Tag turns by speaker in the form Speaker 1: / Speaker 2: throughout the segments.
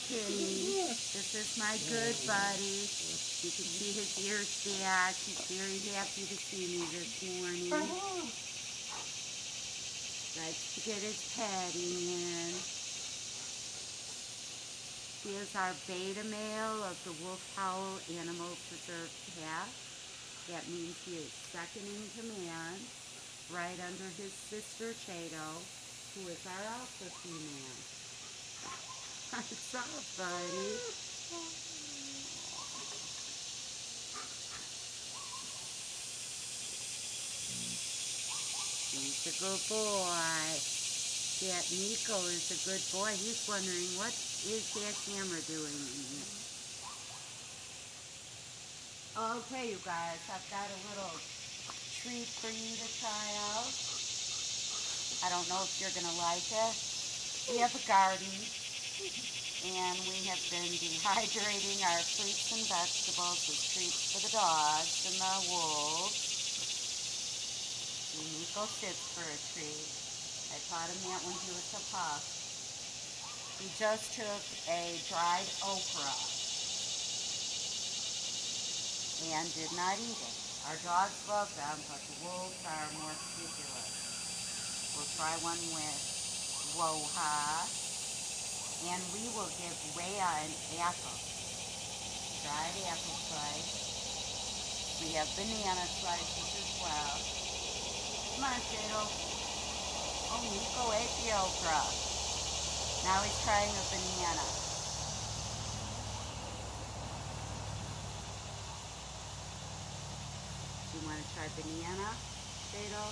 Speaker 1: Kenny. This is my good buddy. You can see his ears back. He's very happy to see me this morning. Likes to get his padding in. He is our beta male of the Wolf Howl Animal Preserve pack. That means he is second in command, right under his sister Chato, who is our alpha female. What's up, buddy? He's a good boy. That Nico is a good boy. He's wondering, what is that camera doing in here? Okay, you guys, I've got a little treat for you to try out. I don't know if you're going to like it. We have a garden, and we have been dehydrating our fruits and vegetables with treats for the dogs and the wolves. Nico sits for a treat. I taught him that when he was a pup. He just took a dried okra and did not eat it. Our dogs love them, but the wolves are more particular. We'll try one with Woha, and we will give Rhea an apple. Dried apple slice. We have banana slices as well. Come on, Shadow. Oh, Nico ate the okra. Now he's trying a banana. Do you want to try banana, Shadow?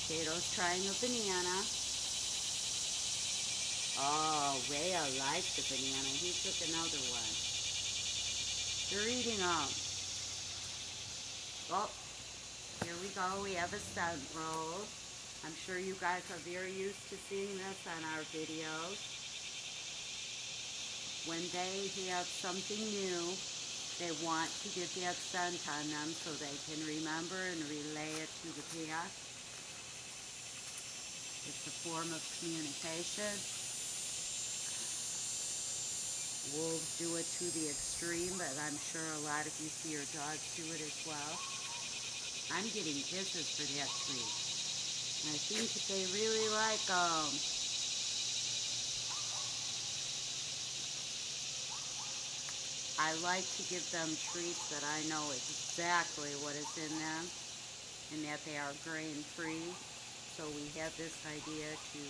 Speaker 1: Shadow's trying a banana. Oh, Rhea liked the banana. He took another one. They're eating them. Oh. Here we go, we have a scent roll. I'm sure you guys are very used to seeing this on our videos. When they have something new, they want to get that scent on them so they can remember and relay it to the pack. It's a form of communication. Wolves do it to the extreme, but I'm sure a lot of you see your dogs do it as well. I'm getting kisses for that treat. And I think they really like them. I like to give them treats that I know exactly what is in them and that they are grain-free. So we have this idea to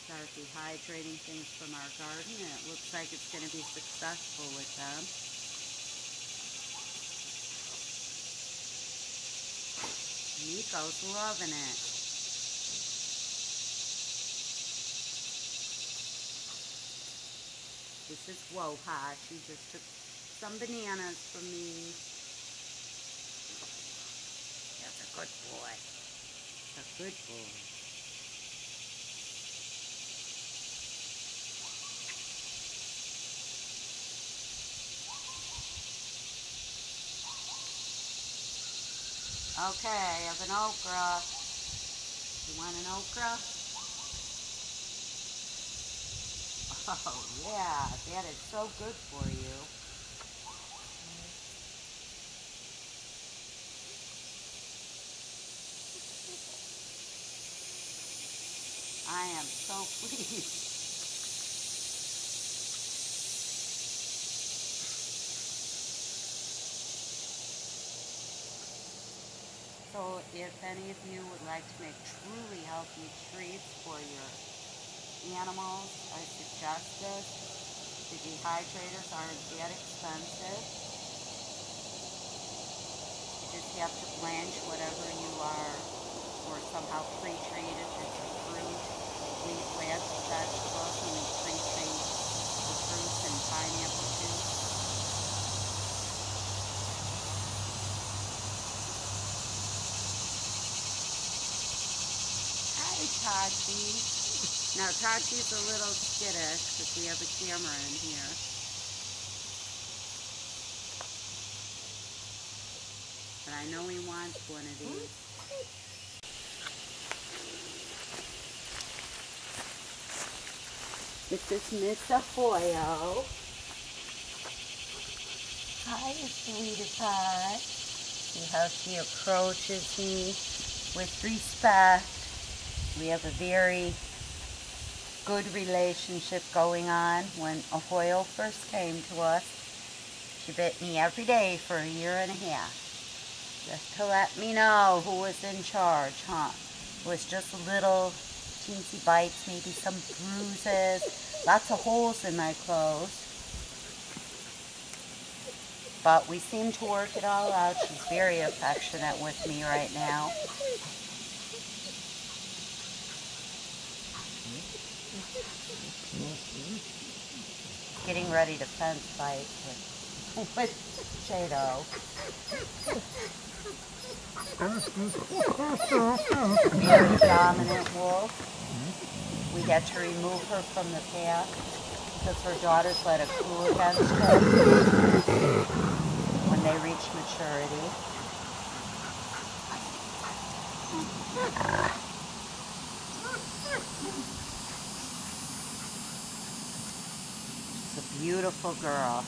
Speaker 1: start dehydrating things from our garden, and it looks like it's going to be successful with them. Nico's loving it. This is Woha. She just took some bananas from me. That's a good boy. A good boy. Okay, I have an okra. You want an okra? Oh yeah, that is so good for you. I am so pleased. So if any of you would like to make truly healthy treats for your animals, I suggest this. The dehydrators aren't that expensive. You just have to blanch whatever you are, or somehow pre-treat if it's a fruit. We plant vegetables and we pre-treat the fruits and pineapple juice. Tachi. Now Tachi's a little skittish because we have a camera in here. But I know he wants one of these. This is Miss Ahoyo. Hi, sweetie pie. See how she approaches me with respect. We have a very good relationship going on. When Ahoyo first came to us, she bit me every day for a year and a half. Just to let me know who was in charge, huh? It was just little teensy bites, maybe some bruises, lots of holes in my clothes. But we seem to work it all out. She's very affectionate with me right now. Getting ready to fence fight with Shado. Very dominant wolf. We had to remove her from the pack because her daughters led a coup against her when they reached maturity. She's a beautiful girl.